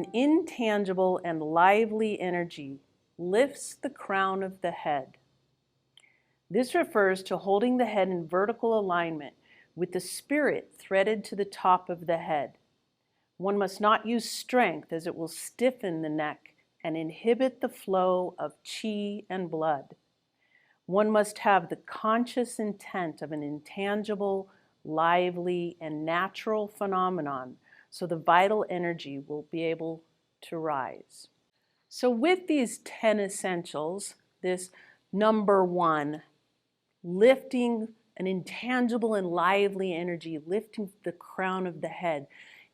an intangible and lively energy lifts the crown of the head. This refers to holding the head in vertical alignment with the spirit threaded to the top of the head. One must not use strength, as it will stiffen the neck and inhibit the flow of qi and blood. One must have the conscious intent of an intangible, lively, and natural phenomenon, so the vital energy will be able to rise. So with these 10 essentials, this number 1, lifting an intangible and lively energy, lifting the crown of the head,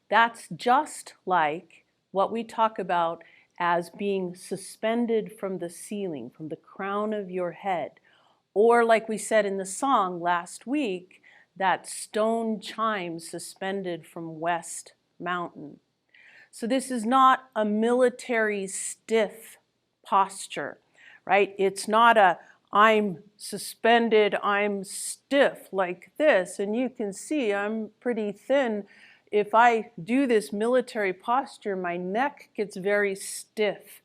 that's just like what we talk about as being suspended from the ceiling, from the crown of your head. Or like we said in the song last week, that stone chime suspended from West Mountain. So this is not a military stiff posture, right? It's not a I'm suspended, I'm stiff like this, and you can see I'm pretty thin. If I do this military posture, my neck gets very stiff.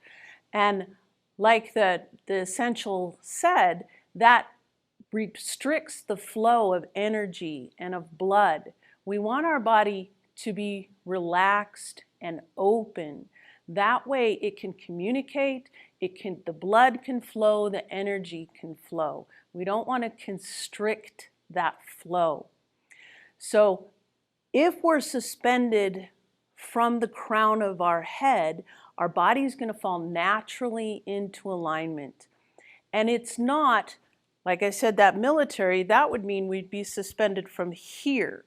And like the essential said, that restricts the flow of energy and of blood. We want our body to be relaxed and open. That way it can communicate, the blood can flow, the energy can flow. We don't want to constrict that flow. So if we're suspended from the crown of our head, our body is going to fall naturally into alignment. And it's not, like I said, that military, that would mean we'd be suspended from here.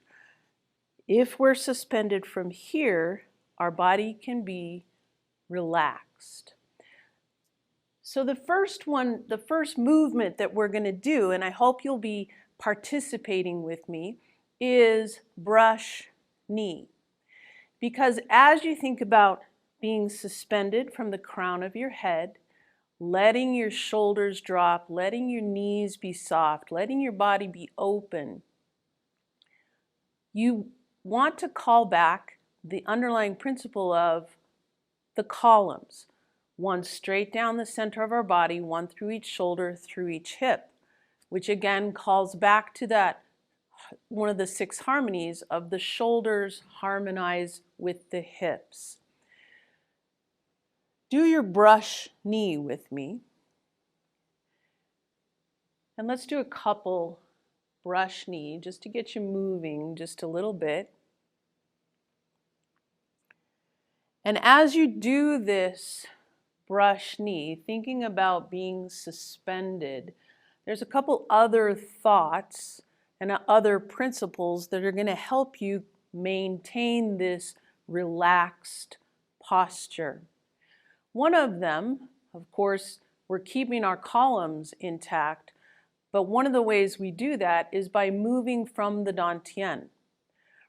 If we're suspended from here, our body can be relaxed. So the first movement that we're going to do, and I hope you'll be participating with me, is brush knee. Because as you think about being suspended from the crown of your head, letting your shoulders drop, letting your knees be soft, letting your body be open, you want to call back the underlying principle of the columns. One straight down the center of our body, one through each shoulder, through each hip, which again calls back to that one of the 6 harmonies of the shoulders harmonize with the hips. Do your brush knee with me. And let's do a couple brush knee just to get you moving just a little bit. And as you do this brush knee, thinking about being suspended, there's a couple other thoughts and other principles that are going to help you maintain this relaxed posture. One of them, of course, we're keeping our columns intact, but one of the ways we do that is by moving from the dantian,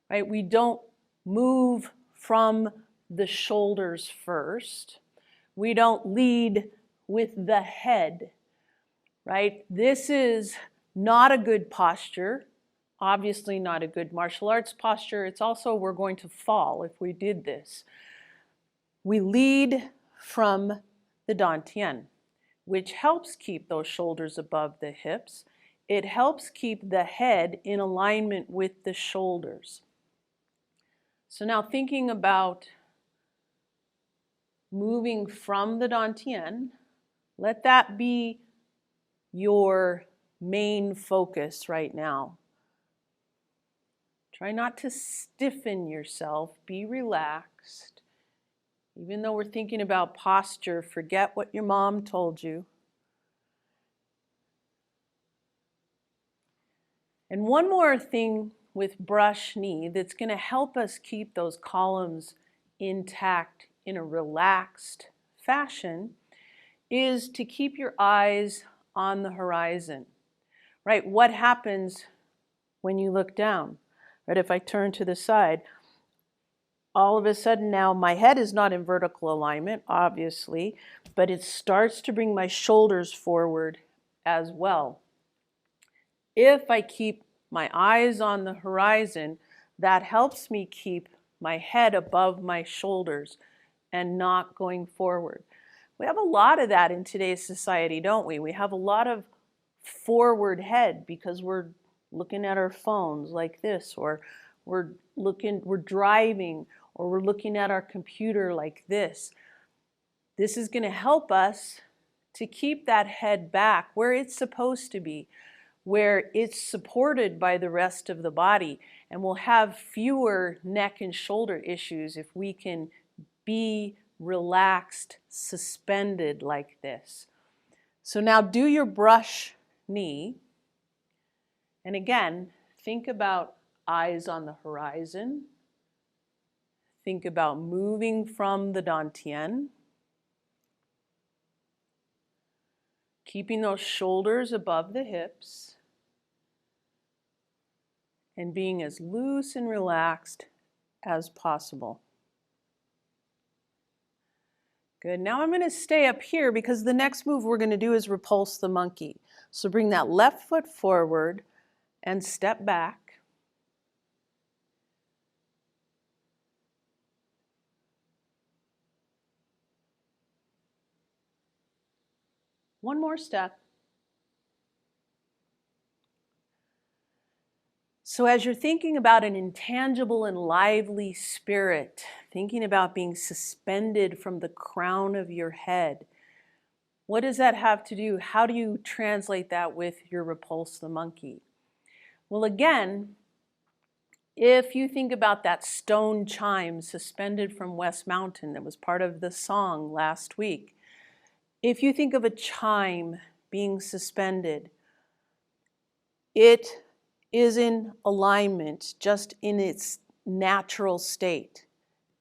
right? We don't move from the shoulders first. We don't lead with the head, right? This is not a good posture, obviously not a good martial arts posture. It's also, we're going to fall if we did this. We lead from the dantian, which helps keep those shoulders above the hips. It helps keep the head in alignment with the shoulders. So now thinking about moving from the dantian, let that be your main focus right now. Try not to stiffen yourself, be relaxed. Even though we're thinking about posture, forget what your mom told you. And one more thing with brush knee that's going to help us keep those columns intact in a relaxed fashion is to keep your eyes on the horizon, right? What happens when you look down, right? If I turn to the side, all of a sudden now my head is not in vertical alignment, obviously, but it starts to bring my shoulders forward as well. If I keep my eyes on the horizon, that helps me keep my head above my shoulders. and not going forward. We have a lot of that in today's society, don't we? We have a lot of forward head because we're looking at our phones like this, or we're driving, or we're looking at our computer like this. This is going to help us to keep that head back where it's supposed to be, where it's supported by the rest of the body, and we'll have fewer neck and shoulder issues if we can be relaxed, suspended like this. So now do your brush knee. And again, think about eyes on the horizon. Think about moving from the Dantian. Keeping those shoulders above the hips. And being as loose and relaxed as possible. Good. Now I'm going to stay up here because the next move we're going to do is repulse the monkey. So bring that left foot forward and step back. One more step. So as you're thinking about an intangible and lively spirit, thinking about being suspended from the crown of your head, what does that have to do? How do you translate that with your repulse the monkey? Well, again, if you think about that stone chime suspended from West Mountain that was part of the song last week, if you think of a chime being suspended, it is in alignment just in its natural state.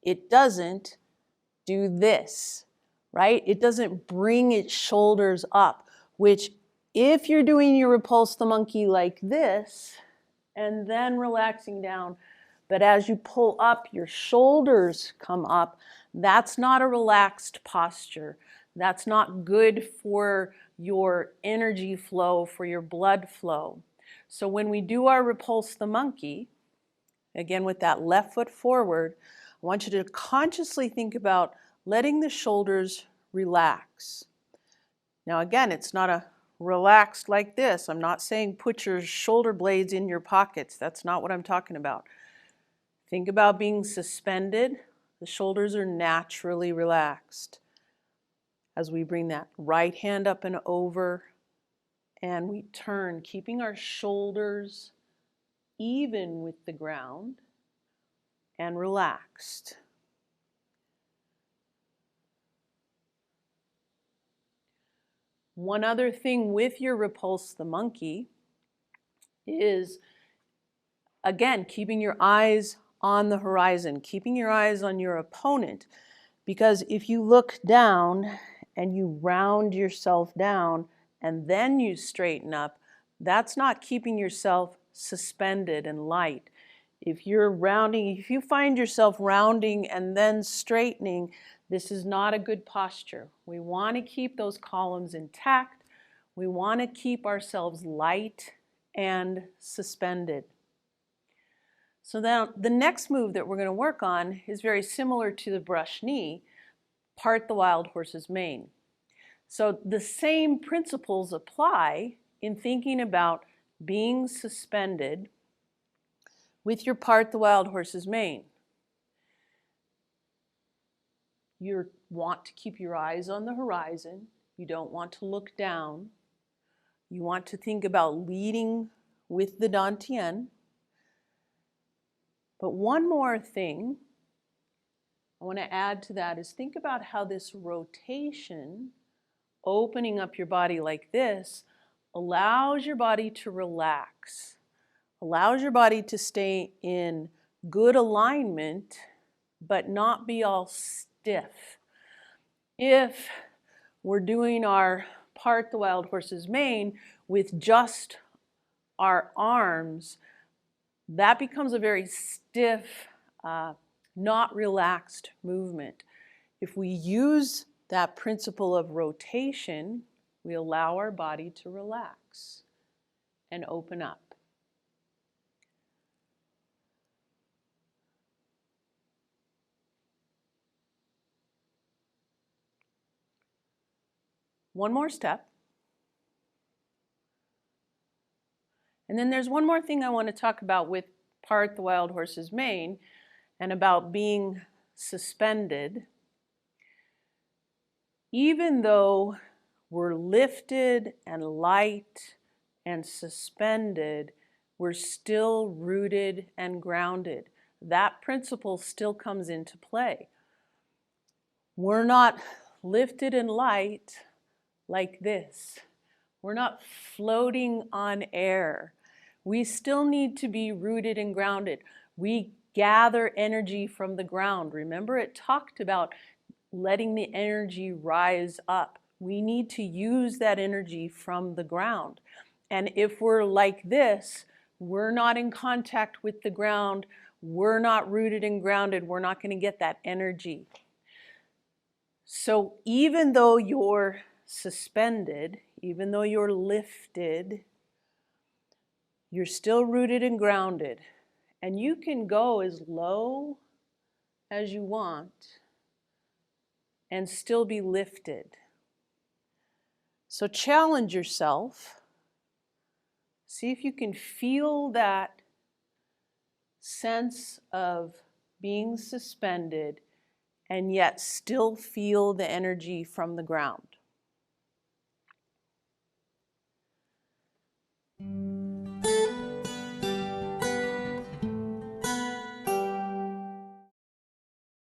It doesn't do this, right? It doesn't bring its shoulders up, which if you're doing your repulse the monkey like this and then relaxing down, but as you pull up, your shoulders come up, that's not a relaxed posture. That's not good for your energy flow, for your blood flow. So when we do our repulse the monkey, again with that left foot forward, I want you to consciously think about letting the shoulders relax. Now again, it's not a relaxed like this. I'm not saying put your shoulder blades in your pockets. That's not what I'm talking about. Think about being suspended. The shoulders are naturally relaxed. As we bring that right hand up and over, and we turn, keeping our shoulders even with the ground and relaxed. One other thing with your repulse the monkey is, again, keeping your eyes on the horizon, keeping your eyes on your opponent. Because if you look down and you round yourself down and then you straighten up, that's not keeping yourself suspended and light. If you find yourself rounding and then straightening, this is not a good posture. We want to keep those columns intact. We want to keep ourselves light and suspended. So now the next move that we're going to work on is very similar to the brush knee, part the wild horse's mane. So the same principles apply in thinking about being suspended with your part the wild horse's mane. You want to keep your eyes on the horizon. You don't want to look down. You want to think about leading with the Dantian. But one more thing I want to add to that is think about how this rotation, opening up your body like this, allows your body to relax, allows your body to stay in good alignment, but not be all stiff. If we're doing our part the wild horse's mane with just our arms, that becomes a very stiff, not relaxed movement. If we use that principle of rotation, we allow our body to relax and open up. One more step. And then there's one more thing I want to talk about with part the wild horse's mane and about being suspended. Even though we're lifted and light and suspended, we're still rooted and grounded. That principle still comes into play. We're not lifted and light like this. We're not floating on air. We still need to be rooted and grounded. We gather energy from the ground. Remember, it talked about letting the energy rise up. We need to use that energy from the ground. And if we're like this, we're not in contact with the ground, we're not rooted and grounded, we're not going to get that energy. So even though you're suspended, even though you're lifted, you're still rooted and grounded. And you can go as low as you want and still be lifted. So challenge yourself. See if you can feel that sense of being suspended and yet still feel the energy from the ground.